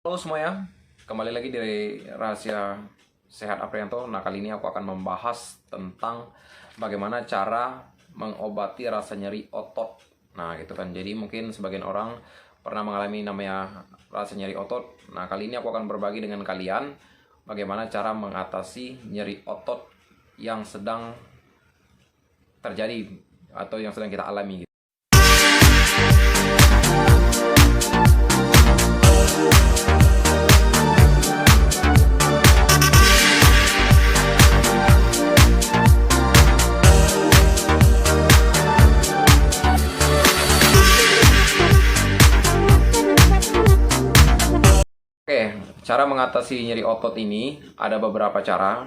Halo semuanya, kembali lagi dari Rahasia Sehat Aprianto. Nah, kali ini aku akan membahas tentang bagaimana cara mengobati rasa nyeri otot. Nah, gitu kan. Jadi mungkin sebagian orang pernah mengalami namanya rasa nyeri otot. Nah, kali ini aku akan berbagi dengan kalian bagaimana cara mengatasi nyeri otot yang sedang terjadi atau yang sedang kita alami. Oke, cara mengatasi nyeri otot ini ada beberapa cara.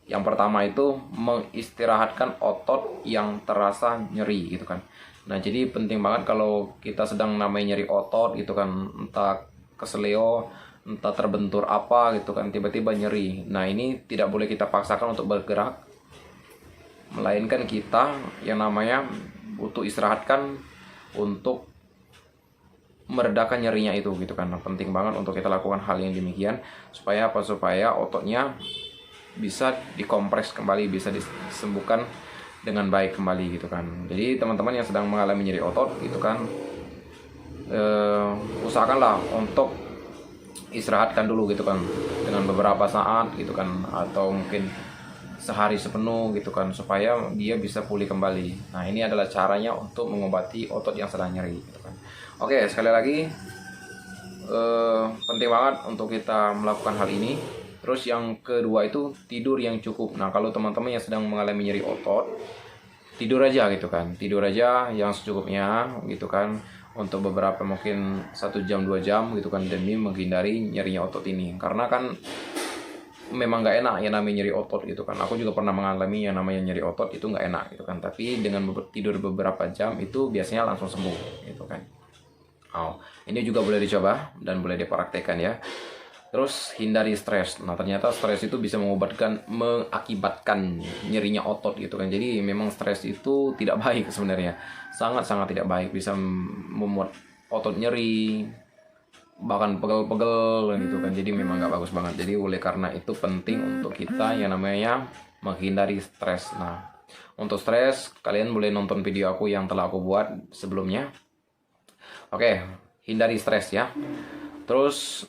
Yang pertama itu mengistirahatkan otot yang terasa nyeri gitu kan. Nah, jadi penting banget kalau kita sedang namanya nyeri otot gitu kan, entah keseleo, entah terbentur apa gitu kan, tiba-tiba nyeri. Nah, ini tidak boleh kita paksakan untuk bergerak, melainkan kita yang namanya butuh istirahatkan untuk meredakan nyerinya itu gitu kan. Nah, penting banget untuk kita lakukan hal yang demikian supaya apa? Supaya ototnya bisa dikompres kembali, bisa disembuhkan dengan baik kembali gitu kan. Jadi teman-teman yang sedang mengalami nyeri otot gitu kan, usahakanlah untuk istirahatkan dulu gitu kan dengan beberapa saat gitu kan, atau mungkin sehari sepenuh gitu kan, supaya dia bisa pulih kembali. Nah, ini adalah caranya untuk mengobati otot yang sedang nyeri gitu kan. Oke, sekali lagi penting banget untuk kita melakukan hal ini. Terus yang kedua itu tidur yang cukup. Nah, kalau teman-teman yang sedang mengalami nyeri otot, tidur aja gitu kan, tidur aja yang secukupnya gitu kan, untuk beberapa mungkin 1 jam 2 jam gitu kan, demi menghindari nyerinya otot ini. Karena kan memang nggak enak ya namanya nyeri otot gitu kan. Aku juga pernah mengalami yang namanya nyeri otot, itu nggak enak gitu kan. Tapi dengan tidur beberapa jam itu biasanya langsung sembuh gitu kan. Oh, ini juga boleh dicoba dan boleh dipraktekkan ya. Terus hindari stres. Nah, ternyata stres itu bisa mengakibatkan nyerinya otot gitu kan. Jadi memang stres itu tidak baik sebenarnya. Sangat-sangat tidak baik, bisa membuat otot nyeri, bahkan pegel-pegel gitu kan. Jadi memang nggak bagus banget. Jadi oleh karena itu penting untuk kita yang namanya menghindari stres. Nah, untuk stres kalian boleh nonton video aku yang telah aku buat sebelumnya. Oke, hindari stres ya. Terus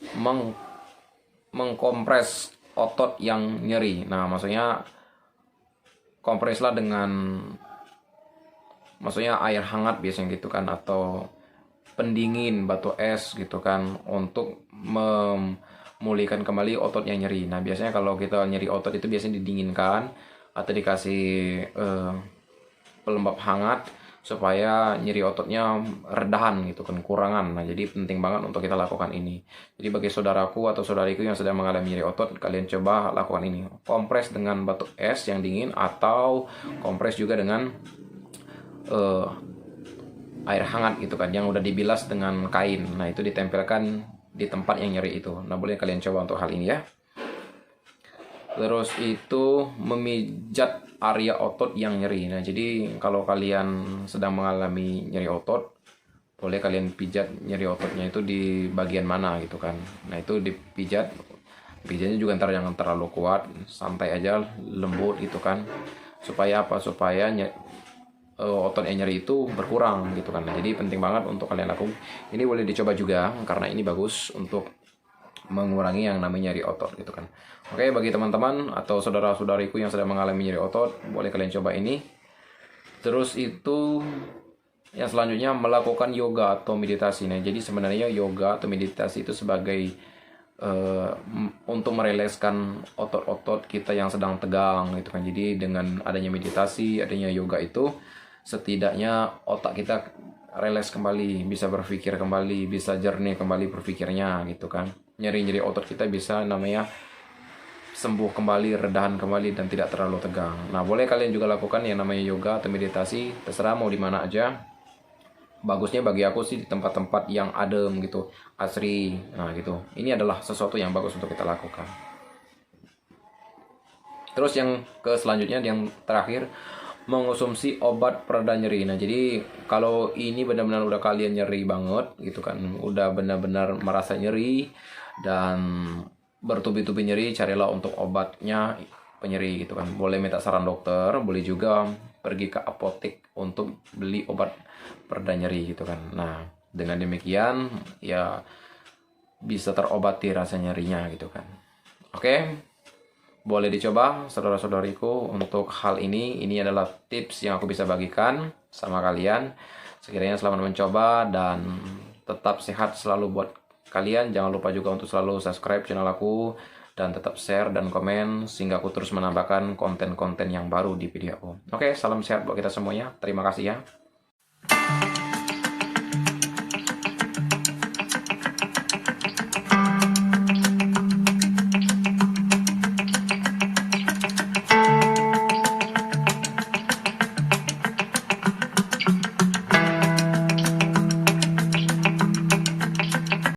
mengkompres otot yang nyeri. Nah, maksudnya kompreslah dengan air hangat biasanya gitu kan, atau pendingin batu es gitu kan, untuk memulihkan kembali otot yang nyeri. Nah, biasanya kalau kita nyeri otot itu biasanya didinginkan atau dikasih pelembab hangat supaya nyeri ototnya redahan gitu kan, kurangan. Nah, jadi penting banget untuk kita lakukan ini. Jadi bagi saudaraku atau saudariku yang sedang mengalami nyeri otot, kalian coba lakukan ini. Kompres dengan batu es yang dingin, atau kompres juga dengan air hangat gitu kan, yang udah dibilas dengan kain. Nah, itu ditempelkan di tempat yang nyeri itu. Nah, boleh kalian coba untuk hal ini ya. Terus itu memijat area otot yang nyeri. Nah, jadi kalau kalian sedang mengalami nyeri otot, boleh kalian pijat nyeri ototnya itu di bagian mana gitu kan. Nah, itu dipijat. Pijatnya juga ntar jangan terlalu kuat, santai aja, lembut gitu kan. Supaya apa? Supaya otot yang nyeri itu berkurang gitu kan. Nah, jadi penting banget untuk kalian lakukan. Ini boleh dicoba juga karena ini bagus untuk mengurangi yang namanya nyeri otot gitu kan. Oke, bagi teman-teman atau saudara-saudariku yang sedang mengalami nyeri otot, boleh kalian coba ini. Terus itu yang selanjutnya melakukan yoga atau meditasi. Nah, jadi sebenarnya yoga atau meditasi itu sebagai untuk merilekskan otot-otot kita yang sedang tegang gitu kan. Jadi dengan adanya meditasi, adanya yoga itu, setidaknya otak kita rileks kembali, bisa berpikir kembali, bisa jernih kembali berpikirnya gitu kan. Nyeri-nyeri otot kita bisa namanya sembuh kembali, redahan kembali, dan tidak terlalu tegang. Nah, boleh kalian juga lakukan yang namanya yoga atau meditasi, terserah mau di mana aja. Bagusnya bagi aku sih di tempat-tempat yang adem gitu, asri. Nah, gitu. Ini adalah sesuatu yang bagus untuk kita lakukan. Terus yang selanjutnya, yang terakhir, mengonsumsi obat pereda nyeri. Nah, jadi kalau ini benar-benar udah kalian nyeri banget gitu kan, udah benar-benar merasa nyeri dan bertubi-tubi nyeri, carilah untuk obatnya penyeri gitu kan. Boleh minta saran dokter, boleh juga pergi ke apotek untuk beli obat pereda nyeri gitu kan. Nah, dengan demikian ya bisa terobati rasa nyerinya gitu kan. Oke, boleh dicoba saudara-saudariku untuk hal ini. Ini adalah tips yang aku bisa bagikan sama kalian. Sekiranya selamat mencoba dan tetap sehat selalu buat kalian. Jangan lupa juga untuk selalu subscribe channel aku dan tetap share dan komen sehingga aku terus menambahkan konten-konten yang baru di video aku. Oke, salam sehat buat kita semuanya. Terima kasih ya.